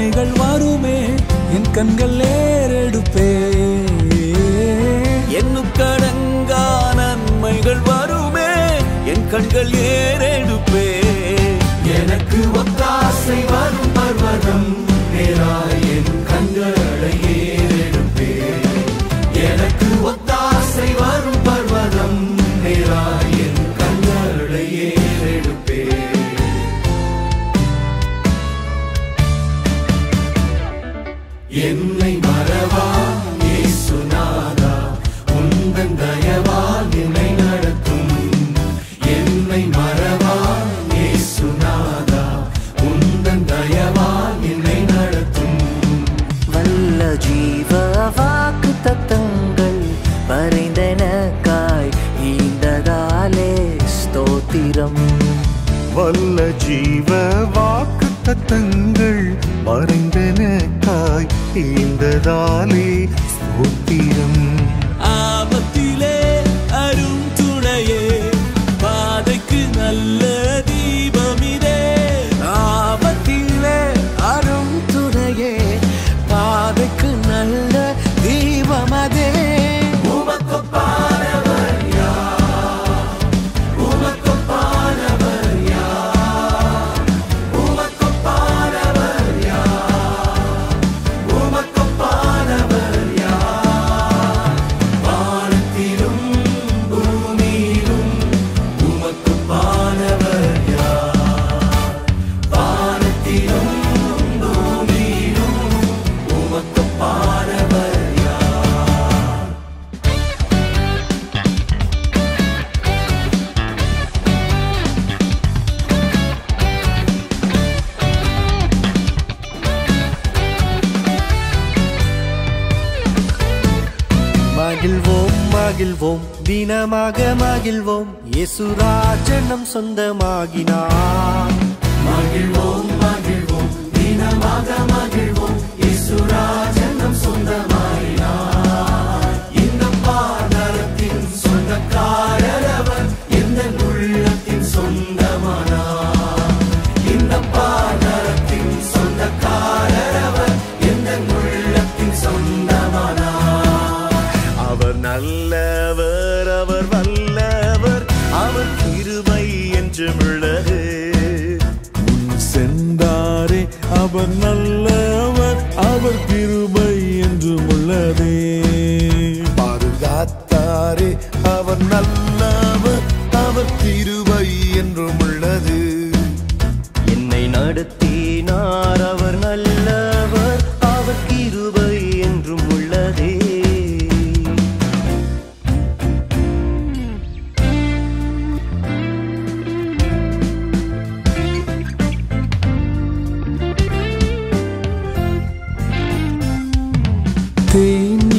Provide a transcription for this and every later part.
நன்மைகள் வருமே என் கண்கள் ஏறெடுப்பே எண்ணுக்கடங்கா நன்மைகள் வருமே என் கண்கள் ஏறெடுப்பே எனக்கு ஒத்தாசை வரும் பர்வதம் நேராய் என் கண்களை ஏறெடுப்பே எனக்கு ஒத்தாசை வரும் பர்வதம் நேராய் என் கண்களை ஏறெடுப்பே என்னை மறவா இயேசுநாதா உந்தன் தயவால் என்னை நடத்தும் என்னை மறவா இயேசுநாதா உந்தன் தயவால் என்னை நடத்தும் வல்ல ஜீவ வாக்கு தத்தங்கள் வரைந்தனக்காய் ஈந்ததாலே ஸ்தோத்திரம் வல்ல ஜீவ வாக்கு தத்தங்கள் வரைந்தனக்காய் ஈந்ததாலே ஸ்தோத்திரம் ஆபத்திலே அரும் துணையே பாதைக்கு நல்ல தீபமிதே ஆபத்திலே அரும் துணையே பாதைக்கு நல்ல தீபமதே உமக்கொப்பானவர் யார் உமக்கொப்பானவர் யார் உமக்கொப்பானவர் யார் உமக்கொப்பானவர் யார் வானத்திலும் பூமியிலும் உமக்கொப்பானவர் யார் வானத்திலும் பூமியிலும் உமக்கொப்பானவர் யார் மகிழ்வோம் மகிழ்வோம் தினமாக மகிழ்வோம் இயேசுராஜன் நம் சொந்தமாகினார் மகிழ்வோம் மகிழ்வோம் தினமாக மகிழ்வோம் இயேசுராஜன் நம் சொந்தமாயினார் இந்த பாதரத்தின் சொந்தக்காரர் அவர் எந்த உள்ளத்தின் சொந்தமானார் இந்த பாதரத்தின் சொந்தக்காரர் அவர் எந்த உள்ளத்தின் சொந்தமானார் அவர் நல்லவர் அவர் வல்லவர் அவர் கிருபை என்றும் உள்ளது சென்றாரே அவர் நல்லவர் அவர் கிருபை என்றும் உள்ளதே பாதுகாத்தாரே அவர் நல்லவர் அவர் கிருபை என்றும் உள்ளது என்னை நடத்தினார் அவர் நல்லவர் அவர் கிருபை என்றும் உள்ளதே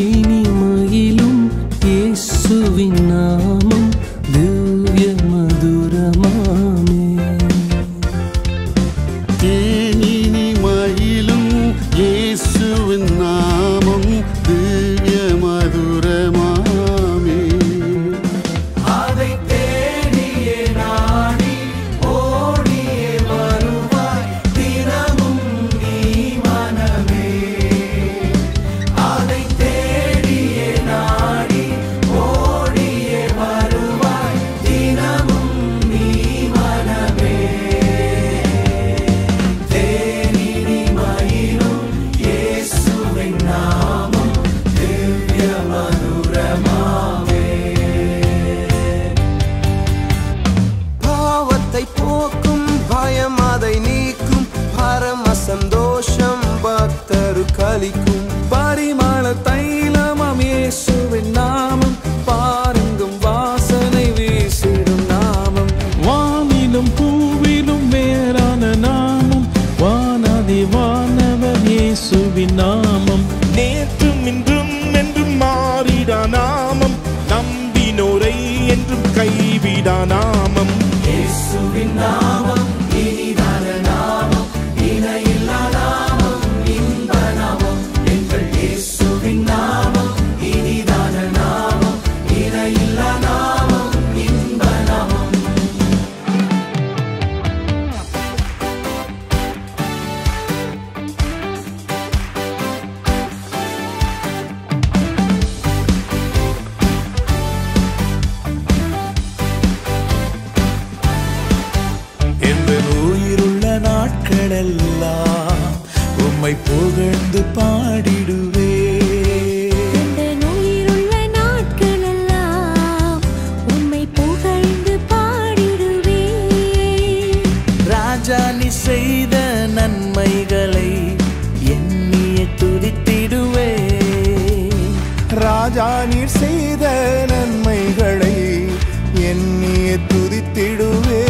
தேனினிமையிலும் இயேசுவின் நாமம் திவ்ய மதுரமாமே தேனினிமையிலும் இயேசுவின் நாமம் திவ்ய மதுரமாமே அதை தேடியே நாடி ஓடியே வருவாய் தினமும் நீ மனமே அதை தேடியே நாடி ஓடியே வருவாய் தினமும் நீ மனமே தேனினிமையிலும் இயேசுவின் நாமம் திவ்ய மதுரமாமே பாவத்தை போக்கும் பயம் அதை நீக்கும் பரம சந்தோஷம் பக்தரு கலிக்கும் பரிமள தைலமாம் இயேசுவின் நாமம் பாருங்கும் வாசனை வீசிடும் நாமம் வானிலும் பூவிலும் மேலான நாமம் வானாதி வானவர் இயேசுவின் நாமம் நேற்றும் இன்றும் என்றும் மாறிடா நாமம் நம்பினோரை என்றும் கைவிடா நாமம் இயேசுவின் நாமம் இனிதான நாமம் இணையில்லா நாமம் இன்ப நாமம் எங்கள் இயேசுவின் நாமம் இனிதான நாமம் இணையில்லா நாமம் இன்ப நாமம் நாட்களெல்லாம் உம்மை புகழ்ந்து பாடிடுவே. உயிருள்ள நாட்களெல்லாம் உம்மை புகழ்ந்து பாடிடுவே. ராஜா நீ செய்த நன்மைகளை எண்ணிய துதித்திடுவே. ராஜா நீர் செய்த நன்மைகளை எண்ணிய துதித்திடுவே.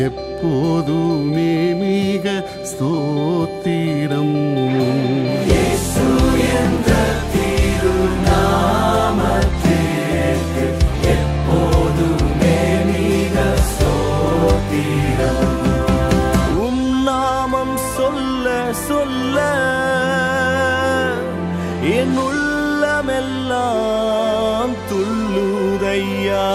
எப்போதுமே மிக ஸ்தோத்திரம். இயேசு என்ற திருநாமத்திற்கு எப்போதுமே மிக ஸ்தோத்திரம். உம் நாமம் சொல்ல சொல்ல என் உள்ளமெல்லாம் துள்ளுதையா.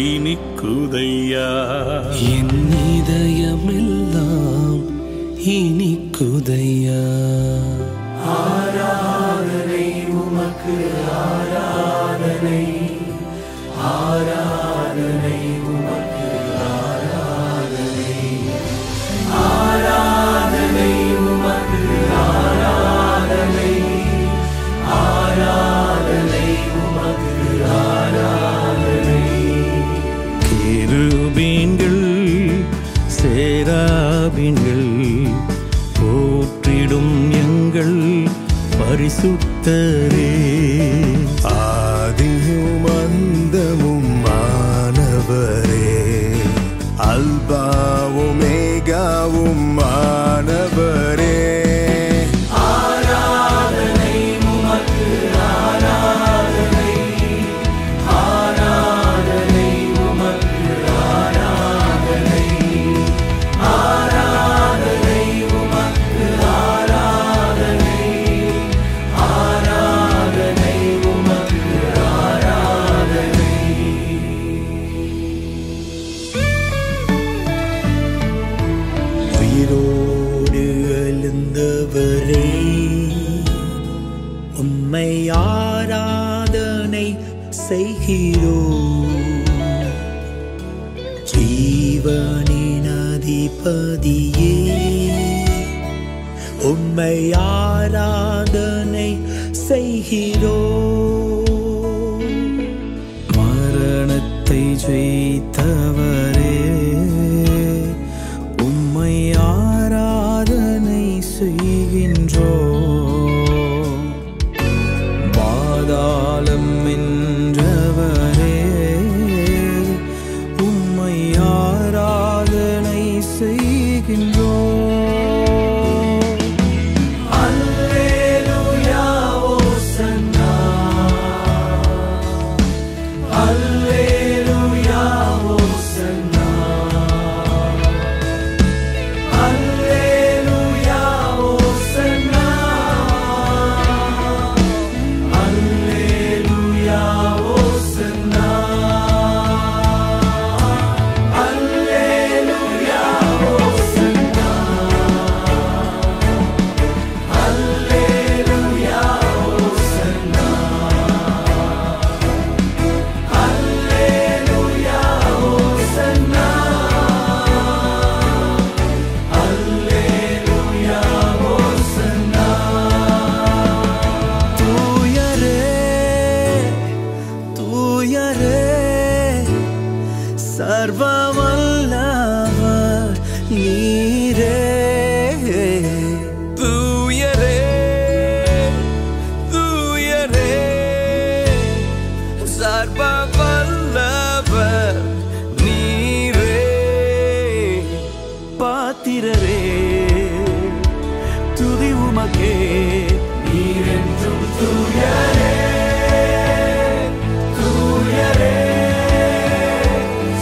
இனிக்குதையா என் இதயமெல்லாம் இனிக்குதையா ஆராதனை உமக்கு ஆராதனை ஆராதனை உமக்கு ஆராதனை ஆராதனை உமக்கு ஆராதனை ஆராதனை உமக்கு ஆராதனை கேருபீன்கள் சேராபீன்கள் போற்றிடும் எங்கள் பரிசுத்தரே ஆதியும் அந்தமும் மாணவரே அல்பாவும் மேகாவும் மாணவரே ஆராதனை உமக்கு ஆராதனை ஆராதனை உமக்கு ஆராதனை ஆராதனை உமக்கு ஆராதனை ஆராதனை உமக்கு ஆராதனை உயிரோடு எழுந்தவரே உம்மை ஆராதனை செய்கிறோம் ஜீவனின் அதிபதியே உம்மை ஆராதனை செய்கிறோம் மரணத்தை ஜெயித்தவரே உம்மை ஆராதனை செய்கின்றோம் பாதாளம் வென்றவரே உம்மை ஆராதனை செய்கின்றோம் அல்லேலூயா ஓசன்னா அல்லேலூயா ஓசன்னா அல்லேலூயா ஓசன்னா அல்லேலூயா ஓசன்னா அல்லேலூயா ஓசன்னா அல்லேலூயா ஓசன்னா அல்லேலூயா ஓசன்னா அல்லேலூயா ஓசன்னா தூயரே தூயரே சர்வ வல்லவர் நீரே தூயரே தூயரே சர்வ வல்லவர் நீரே பாத்திரரே துதி உமக்கே நீரென்றும் தூயரே தூயரே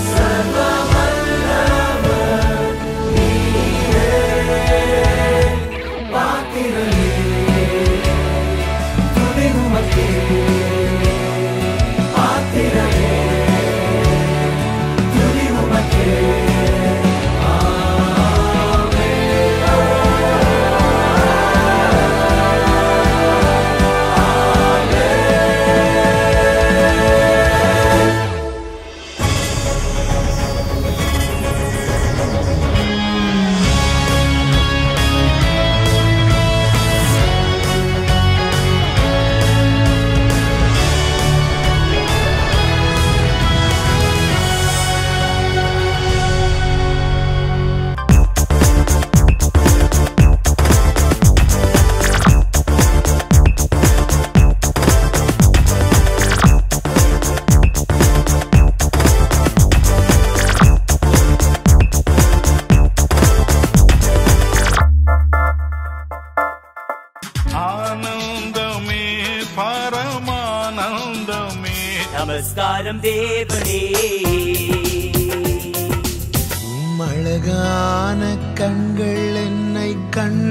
சர்வ வல்லவர் நீரே பாத்திரரே துதி உமக்கே பாத்திரரே துதி உமக்கே ஆனந்தமே பரமானந்தமே நமஸ்காரம் தேவனே அழகான கண்கள் என்னை கண்